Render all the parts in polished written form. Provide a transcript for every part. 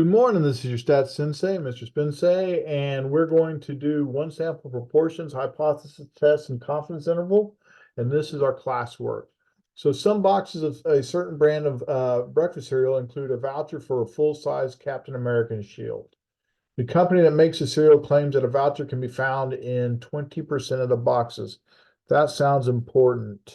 Good morning, this is your stats sensei, Mr. Spensei, and we're going to do one sample proportions, hypothesis test, and confidence interval, and this is our classwork. So some boxes of a certain brand of breakfast cereal include a voucher for a full-size Captain American shield. The company that makes the cereal claims that a voucher can be found in 20% of the boxes. That sounds important.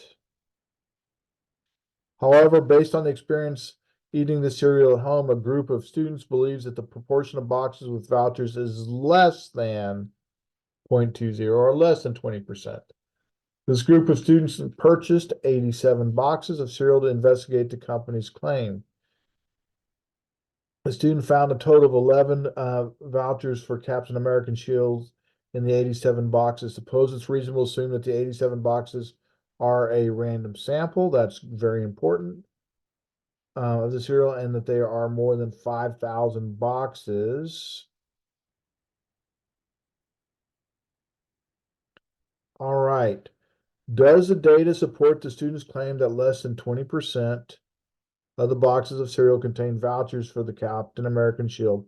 However, based on the experience eating the cereal at home, a group of students believes that the proportion of boxes with vouchers is less than 0.20 or less than 20%. This group of students purchased 87 boxes of cereal to investigate the company's claim. The student found a total of 11 vouchers for Captain American shields in the 87 boxes. Suppose it's reasonable to assume that the 87 boxes are a random sample. That's very important. Of the cereal, and that there are more than 5,000 boxes. All right. Does the data support the student's claim that less than 20% of the boxes of cereal contain vouchers for the Captain American shield?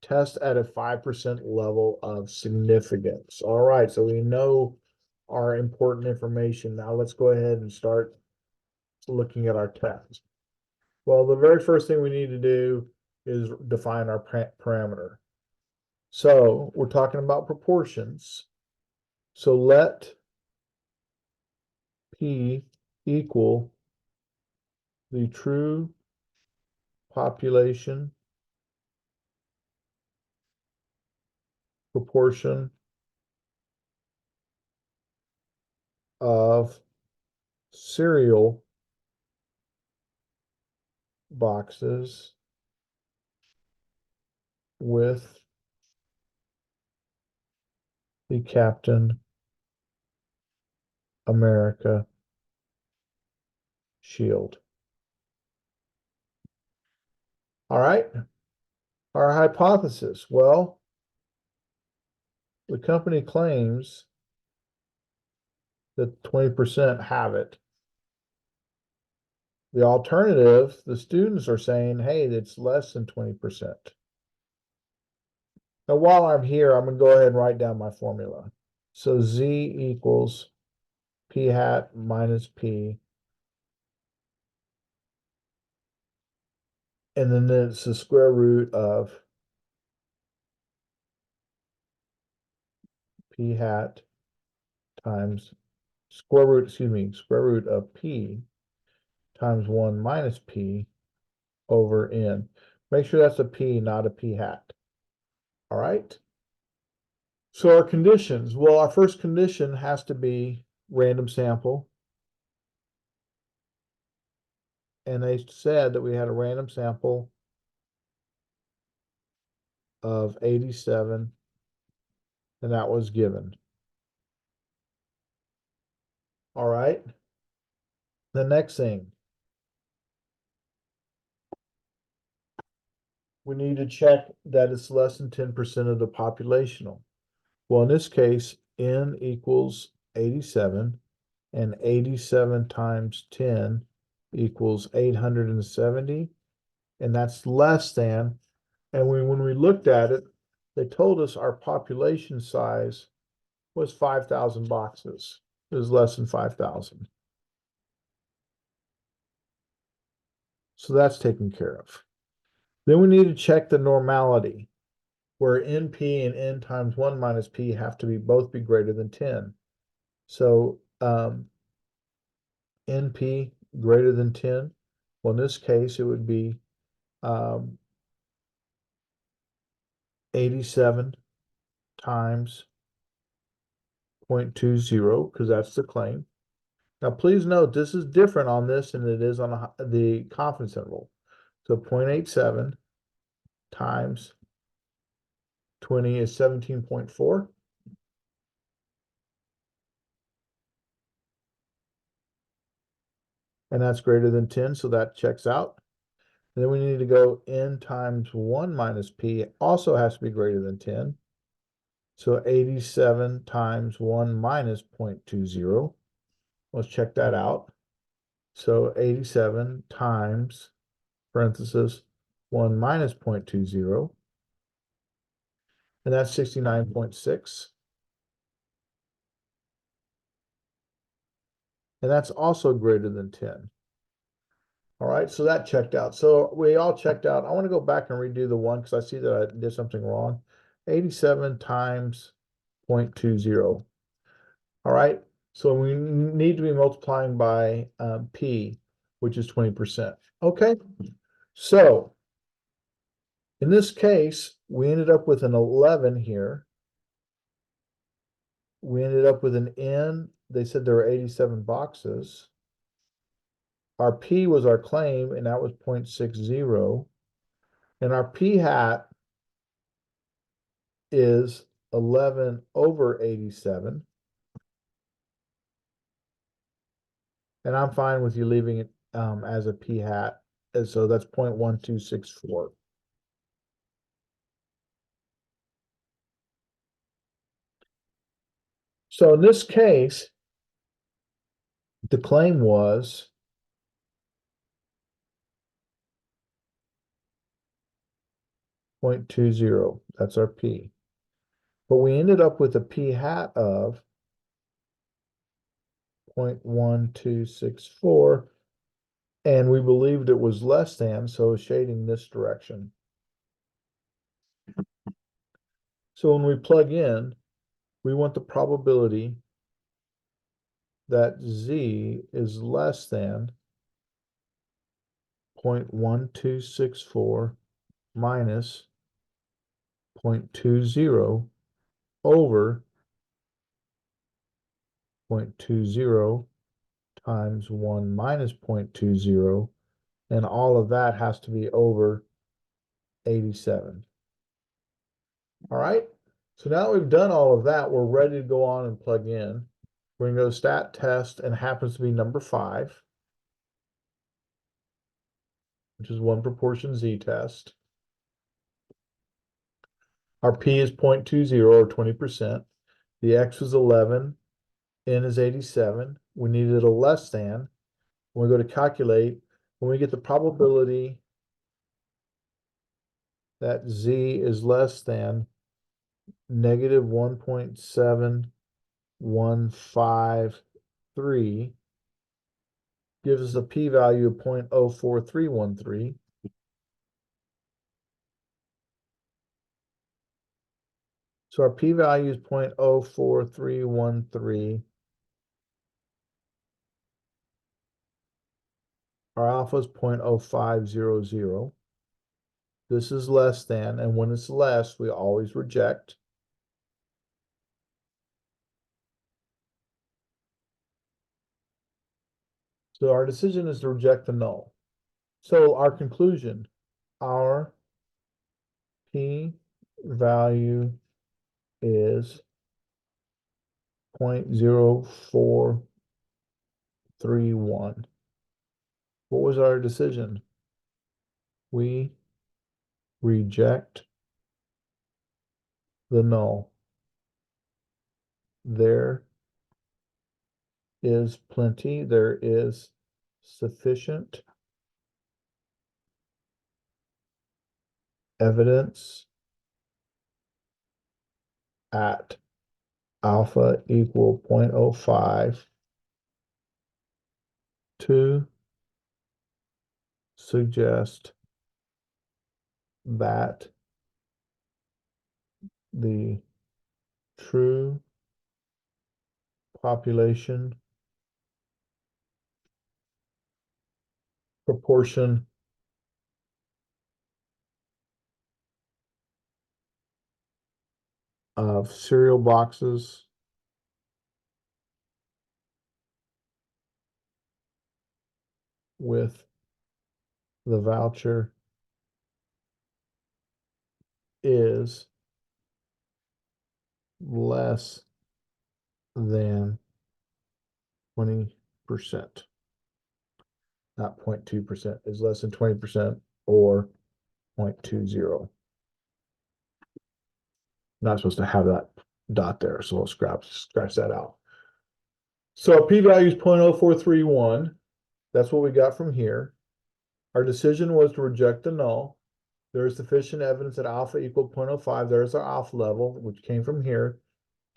Test at a 5% level of significance. All right, so we know our important information. Now let's go ahead and start looking at our test. Well, the very first thing we need to do is define our parameter. So we're talking about proportions. So let P equal the true population proportion of cereal boxes with the Captain America shield. All right. Our hypothesis. Well, the company claims that 20% have it. The alternative, the students are saying, hey, it's less than 20%. Now, while I'm here, I'm going to go ahead and write down my formula. So Z equals P hat minus P. And then it's the square root of P hat times square root of P times 1 minus P over N. Make sure that's a P, not a P hat. All right. So our conditions, well, our first condition has to be random sample. And they said that we had a random sample of 87, and that was given. All right. The next thing, we need to check that it's less than 10% of the populational. Well, in this case, N equals 87, and 87 times 10 equals 870, and that's less than, and when we looked at it, they told us our population size was 5,000 boxes. It was less than 5,000. So that's taken care of. Then we need to check the normality, where NP and N times 1 minus P have to both be greater than 10. So NP greater than 10. Well, in this case, it would be 87 times 0.20, because that's the claim. Now, please note, this is different on this than it is on the confidence interval. So 0.87 times 20 is 17.4. And that's greater than 10, so that checks out. And then we need to go N times 1 minus P also has to be greater than 10. So 87 times 1 minus 0.20. Let's check that out. So 87 times, parenthesis, 1 minus 0.20, and that's 69.6. And that's also greater than 10. All right, so that checked out. So we all checked out. I want to go back and redo the one because I see that I did something wrong. 87 times 0.20. All right, so we need to be multiplying by P, which is 20%. Okay, so in this case, we ended up with an 11 here. We ended up with an N. They said there were 87 boxes. Our P was our claim, and that was 0.60. And our P hat is 11 over 87. And I'm fine with you leaving it as a P hat. And so that's 0.1264. So in this case, the claim was 0.20. That's our P. But we ended up with a P hat of 0.1264, and we believed it was less than, so shading this direction. So when we plug in, we want the probability that Z is less than 0.1264 minus 0.20 over 0.20 times 1 minus 0.20, and all of that has to be over 87. All right, so now we've done all of that, we're ready to go on and plug in. We're going to go stat test, and it happens to be number 5, which is 1 proportion Z test. Our P is 0.20 or 20%. The X was 11. N is 87. We needed a less than. When we go to calculate, when we get the probability that Z is less than negative 1.7153, gives us a p-value of 0.04313. So our p-value is 0.04313. Our alpha is 0.0500. This is less than, and when it's less, we always reject. So our decision is to reject the null. So our conclusion, our p-value is 0.0431. What was our decision? We reject the null. There is plenty, there is sufficient evidence at alpha equal 0.05 to suggest that the true population proportion of cereal boxes with the voucher is less than 20%. Not 0.2%, is less than 20% or 0.20. Not supposed to have that dot there, so we'll scratch that out. So our p-value is 0.0431. That's what we got from here. Our decision was to reject the null. There is sufficient evidence that alpha equal 0.05, there's our alpha level, which came from here,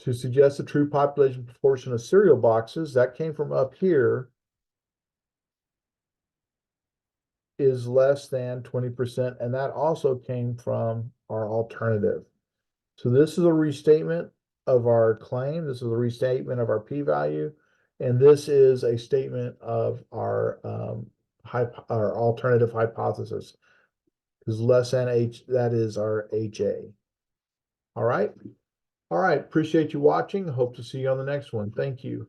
to suggest the true population proportion of cereal boxes, that came from up here, is less than 20%, and that also came from our alternative. So this is a restatement of our claim. This is a restatement of our p-value, and this is a statement of our our alternative hypothesis. Is less than H, that is our HA. All right. All right. Appreciate you watching. Hope to see you on the next one. Thank you.